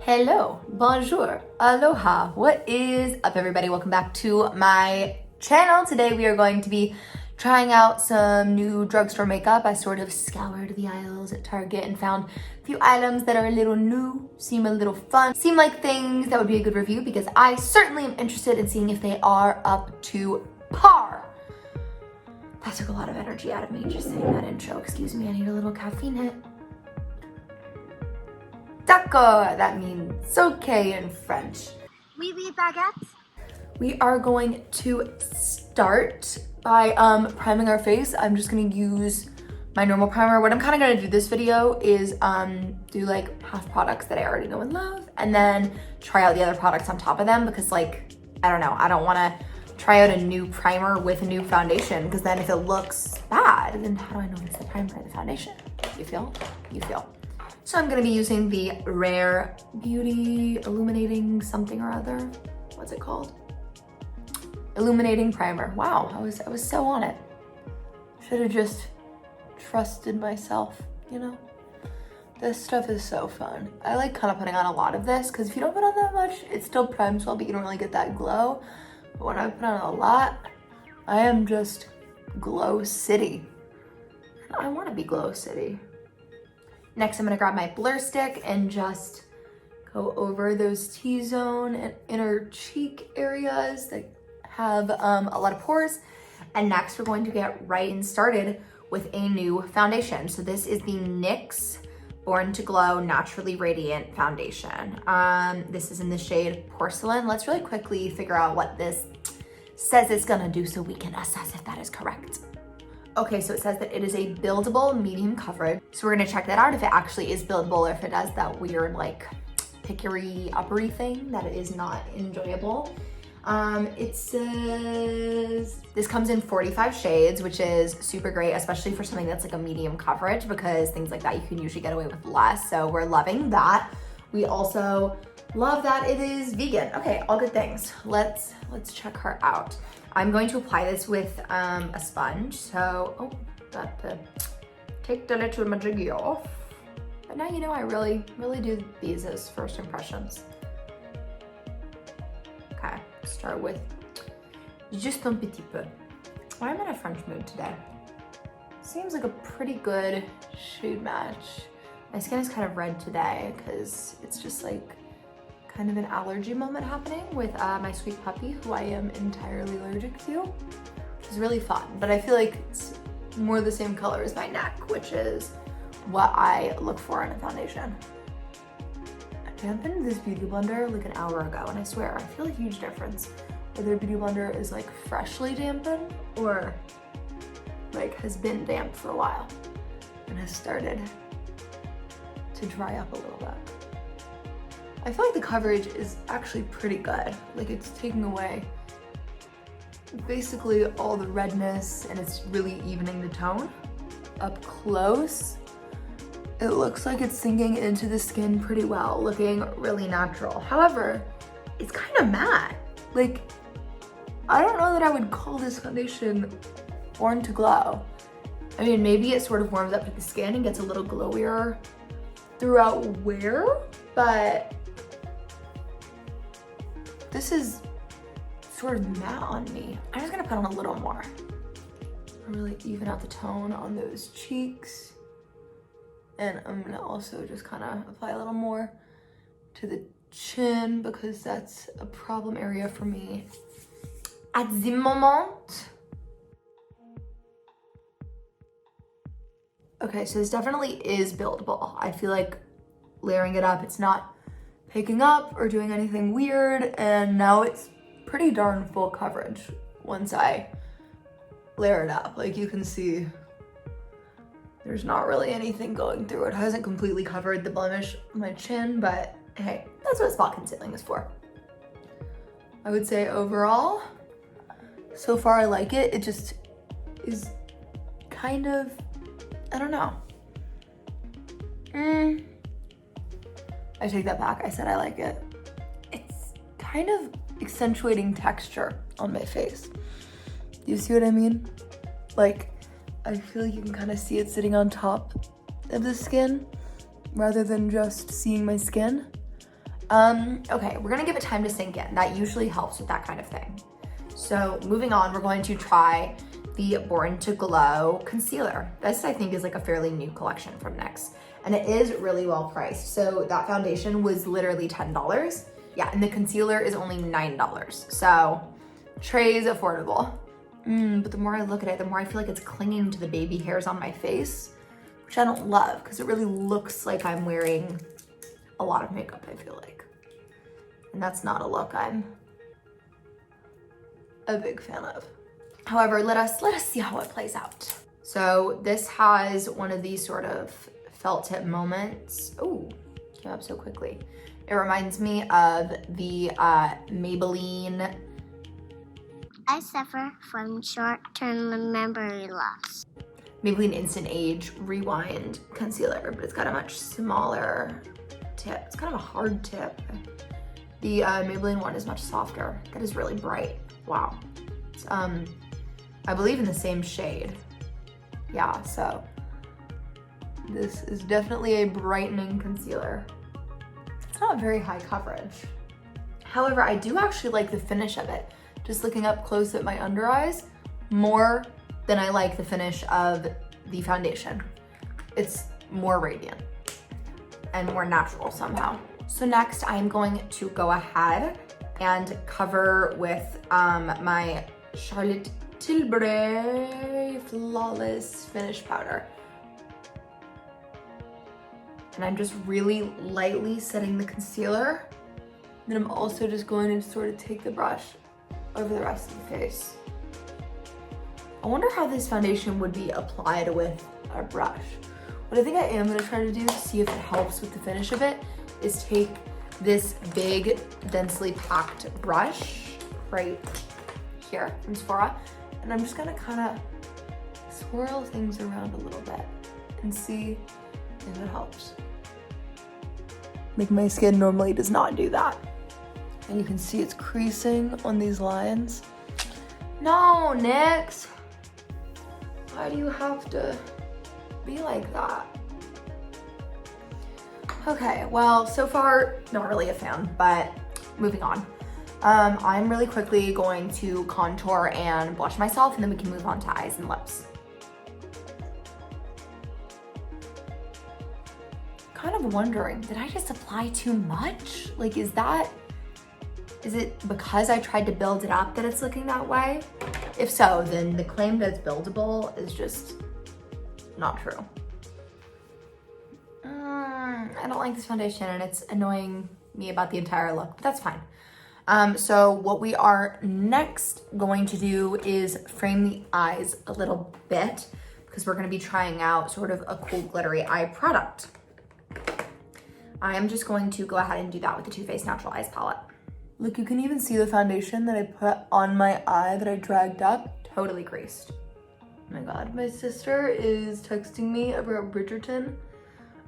Hello, bonjour, aloha. What is up, everybody? Welcome back to my channel. Today we are going to be trying out some new drugstore makeup. I sort of scoured the aisles at Target and found a few items that are a little new, seem a little fun, seem like things that would be a good review because I certainly am interested in seeing if they are up to par. That took a lot of energy out of me just saying that intro. Excuse me, I need a little caffeine hit. D'accord, that means okay in French. Oui, oui, baguette. We are going to start by priming our face. I'm just gonna use my normal primer. What I'm kind of gonna do this video is do like half products that I already know and love, and then try out the other products on top of them because like, I don't know, I don't wanna try out a new primer with a new foundation because then if it looks bad, then how do I know it's the primer or the foundation? You feel? You feel. So I'm gonna be using the Rare Beauty Illuminating something or other. What's it called? Illuminating Primer. Wow, I was so on it. Should have just trusted myself, you know? This stuff is so fun. I like kind of putting on a lot of this because if you don't put on that much, it still primes well, but you don't really get that glow. But when I put on a lot, I am just Glow City. I wanna be Glow City. Next, I'm gonna grab my blur stick and just go over those T-zone and inner cheek areas that have a lot of pores. And next, we're going to get right and started with a new foundation. So this is the NYX Born to Glow Naturally Radiant Foundation. This is in the shade Porcelain. Let's really quickly figure out what this says it's gonna do so we can assess if that is correct. Okay, so it says that it is a buildable medium coverage. So we're gonna check that out if it actually is buildable or if it does that weird like pickery uppery thing that it is not enjoyable. It says this comes in 45 shades, which is super great, especially for something that's like a medium coverage because things like that you can usually get away with less. So we're loving that. We also love that it is vegan. Okay, all good things. Let's check her out. I'm going to apply this with a sponge. So, got to take the little majiggy off. But now you know I really do these as first impressions. Okay, start with juste un petit peu. Why am I in a French mood today? Seems like a pretty good shade match. My skin is kind of red today because it's just like kind of an allergy moment happening with my sweet puppy, who I am entirely allergic to, which is really fun. But I feel like it's more the same color as my neck, which is what I look for in a foundation. I dampened this Beauty Blender like an hour ago, and I swear, I feel a huge difference whether Beauty Blender is like freshly dampened or like has been damp for a while and has started to dry up a little bit. I feel like the coverage is actually pretty good. Like it's taking away basically all the redness and it's really evening the tone. Up close, it looks like it's sinking into the skin pretty well, looking really natural. However, it's kind of matte. Like, I don't know that I would call this foundation Born to Glow. I mean, maybe it sort of warms up to the skin and gets a little glowier throughout wear, but this is sort of matte on me. I'm just gonna put on a little more. Really even out the tone on those cheeks. And I'm gonna also just kind of apply a little more to the chin because that's a problem area for me at the moment. Okay, so this definitely is buildable. I feel like layering it up, it's not picking up or doing anything weird, and now it's pretty darn full coverage once I layer it up. Like you can see there's not really anything going through. It hasn't completely covered the blemish on my chin, but hey, that's what spot concealing is for. I would say overall, so far I like it. It just is kind of, I don't know. I take that back, I said I like it. It's kind of accentuating texture on my face. You see what I mean? Like, I feel like you can kind of see it sitting on top of the skin rather than just seeing my skin. Okay, we're gonna give it time to sink in. That usually helps with that kind of thing. So moving on, we're going to try the Born to Glow concealer. This I think is like a fairly new collection from NYX, and it is really well priced. So that foundation was literally $10. Yeah, and the concealer is only $9. So tray is affordable. But the more I look at it, the more I feel like it's clinging to the baby hairs on my face, which I don't love because it really looks like I'm wearing a lot of makeup, I feel like. And that's not a look I'm a big fan of. However, let us see how it plays out. So this has one of these sort of felt tip moments. Oh, came up so quickly. It reminds me of the Maybelline. I suffer from short-term memory loss. Maybelline Instant Age Rewind Concealer, but it's got a much smaller tip. It's kind of a hard tip. The Maybelline one is much softer. That is really bright. Wow. It's, I believe in the same shade. Yeah, so this is definitely a brightening concealer. It's not very high coverage. However, I do actually like the finish of it. Just looking up close at my under eyes, more than I like the finish of the foundation. It's more radiant and more natural somehow. So next I'm going to go ahead and cover with my Charlotte Tilbury Flawless Finish Powder. And I'm just really lightly setting the concealer. Then I'm also just going to sort of take the brush over the rest of the face. I wonder how this foundation would be applied with a brush. What I think I am gonna try to do to see if it helps with the finish of it is take this big, densely packed brush right here from Sephora, and I'm just gonna kind of swirl things around a little bit and see if it helps. Like my skin normally does not do that. And you can see it's creasing on these lines. No, NYX. Why do you have to be like that? Okay, well, so far, not really a fan, but moving on. I'm really quickly going to contour and blush myself, and then we can move on to eyes and lips. Kind of wondering, did I just apply too much? Like, is it because I tried to build it up that it's looking that way? If so, then the claim that it's buildable is just not true. I don't like this foundation and it's annoying me about the entire look, but that's fine. So what we are next going to do is frame the eyes a little bit because we're gonna be trying out sort of a cool glittery eye product. I am just going to go ahead and do that with the Too Faced Natural Eyes palette. Look, you can even see the foundation that I put on my eye that I dragged up, totally creased. Oh my God, my sister is texting me about Bridgerton.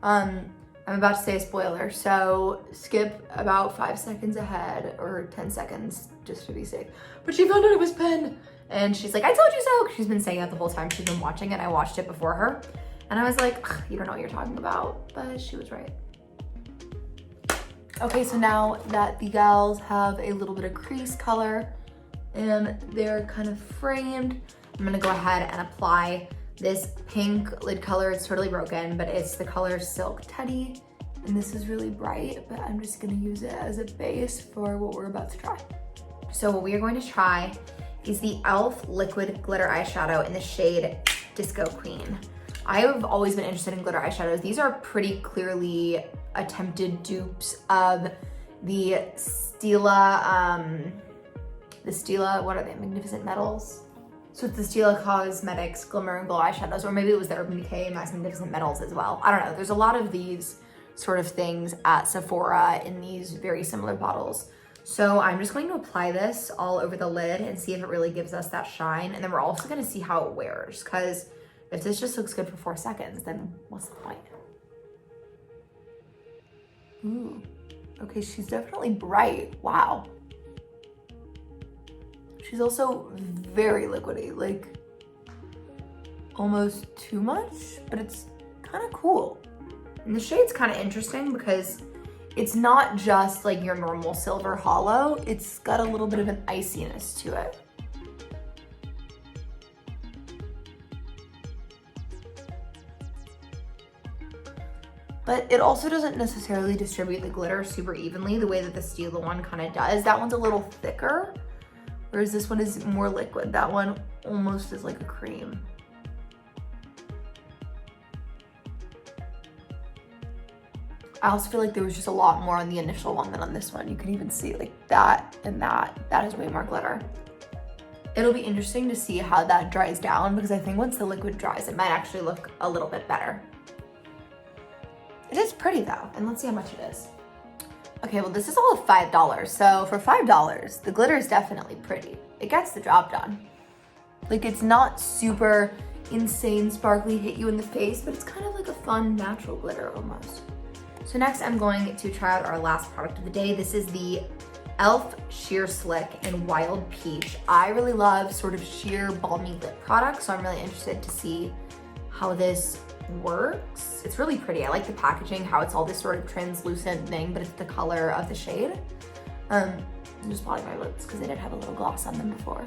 I'm about to say a spoiler, so skip about 5 seconds ahead or 10 seconds just to be safe. But she found out it was Pen and she's like, I told you so. She's been saying that the whole time she's been watching it. I watched it before her and I was like, you don't know what you're talking about, but she was right. Okay, so now that the gals have a little bit of crease color and they're kind of framed, I'm gonna go ahead and apply this pink lid color. It's totally broken, but it's the color Silk Teddy. And this is really bright, but I'm just gonna use it as a base for what we're about to try. So what we are going to try is the e.l.f. Liquid Glitter Eyeshadow in the shade Disco Queen. I have always been interested in glitter eyeshadows. These are pretty clearly attempted dupes of the Stila, what are they, Magnificent Metals? So it's the Stila Cosmetics Glimmer and Glow eyeshadows, or maybe it was the Urban Decay Magnificent Metals as well. I don't know, there's a lot of these sort of things at Sephora in these very similar bottles. So I'm just going to apply this all over the lid and see if it really gives us that shine. And then we're also gonna see how it wears, because if this just looks good for 4 seconds, then what's the point? Ooh, okay, she's definitely bright, wow. She's also very liquidy, like almost too much, but it's kind of cool. And the shade's kind of interesting because it's not just like your normal silver hollow. It's got a little bit of an iciness to it. But it also doesn't necessarily distribute the glitter super evenly the way that the Stila one kind of does. That one's a little thicker, whereas this one is more liquid. That one almost is like a cream. I also feel like there was just a lot more on the initial one than on this one. You can even see like that and that. That has way more glitter. It'll be interesting to see how that dries down because I think once the liquid dries, it might actually look a little bit better. It is pretty though, and let's see how much it is. Okay, well this is all $5. So for $5, the glitter is definitely pretty. It gets the job done. Like it's not super insane sparkly, hit you in the face, but it's kind of like a fun natural glitter almost. So next I'm going to try out our last product of the day. This is the e.l.f. Sheer Slick in Wild Peach. I really love sort of sheer balmy lip products, so I'm really interested to see how this works. It's really pretty. I like the packaging, how it's all this sort of translucent thing, but it's the color of the shade. I'm just blotting my lips because I did have a little gloss on them before.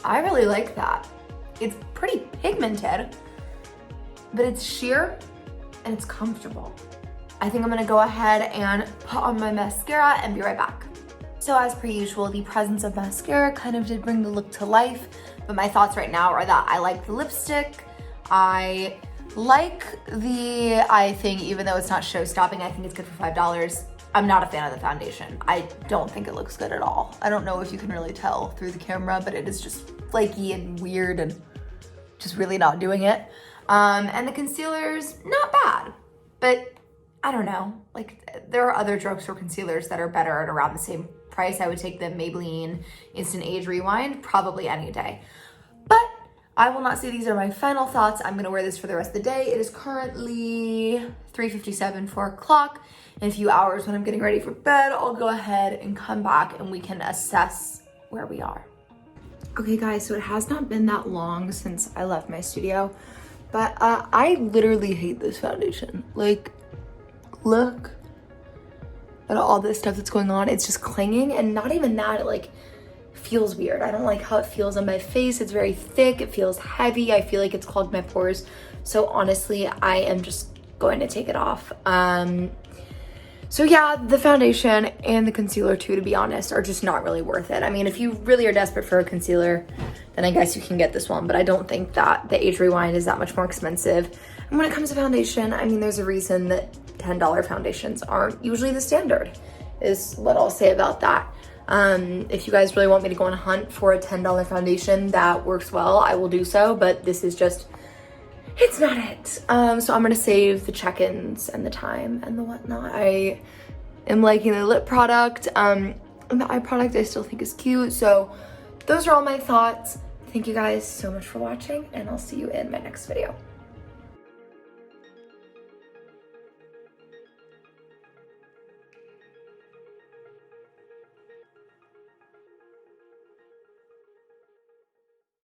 I really like that. It's pretty pigmented, but it's sheer and it's comfortable. I think I'm gonna go ahead and put on my mascara and be right back. So as per usual, the presence of mascara kind of did bring the look to life, but my thoughts right now are that I like the lipstick. I like the eye thing, even though it's not show-stopping. I think it's good for $5. I'm not a fan of the foundation. I don't think it looks good at all. I don't know if you can really tell through the camera, but it is just flaky and weird and just really not doing it. And the concealer's not bad, but I don't know. Like there are other drugstore concealers that are better at around the same price. I would take the Maybelline Instant Age Rewind probably any day. But I will not say these are my final thoughts. I'm gonna wear this for the rest of the day. It is currently 3:57, 4 o'clock. In a few hours when I'm getting ready for bed, I'll go ahead and come back and we can assess where we are. Okay guys, so it has not been that long since I left my studio, but I literally hate this foundation. Like, look at all this stuff that's going on. It's just clinging, and not even that, it like feels weird. I don't like how it feels on my face. It's very thick, it feels heavy. I feel like it's clogged my pores. So honestly, I am just going to take it off. So yeah, the foundation and the concealer too, to be honest, are just not really worth it. I mean, if you really are desperate for a concealer, then I guess you can get this one, but I don't think that the Age Rewind is that much more expensive. And when it comes to foundation, I mean, there's a reason that $10 foundations aren't usually the standard, is what I'll say about that. If you guys really want me to go on a hunt for a $10 foundation that works well, I will do so, but this is just, it's not it. So I'm gonna save the check-ins and the time and the whatnot. I am liking the lip product, and the eye product I still think is cute. So those are all my thoughts. Thank you guys so much for watching, and I'll see you in my next video.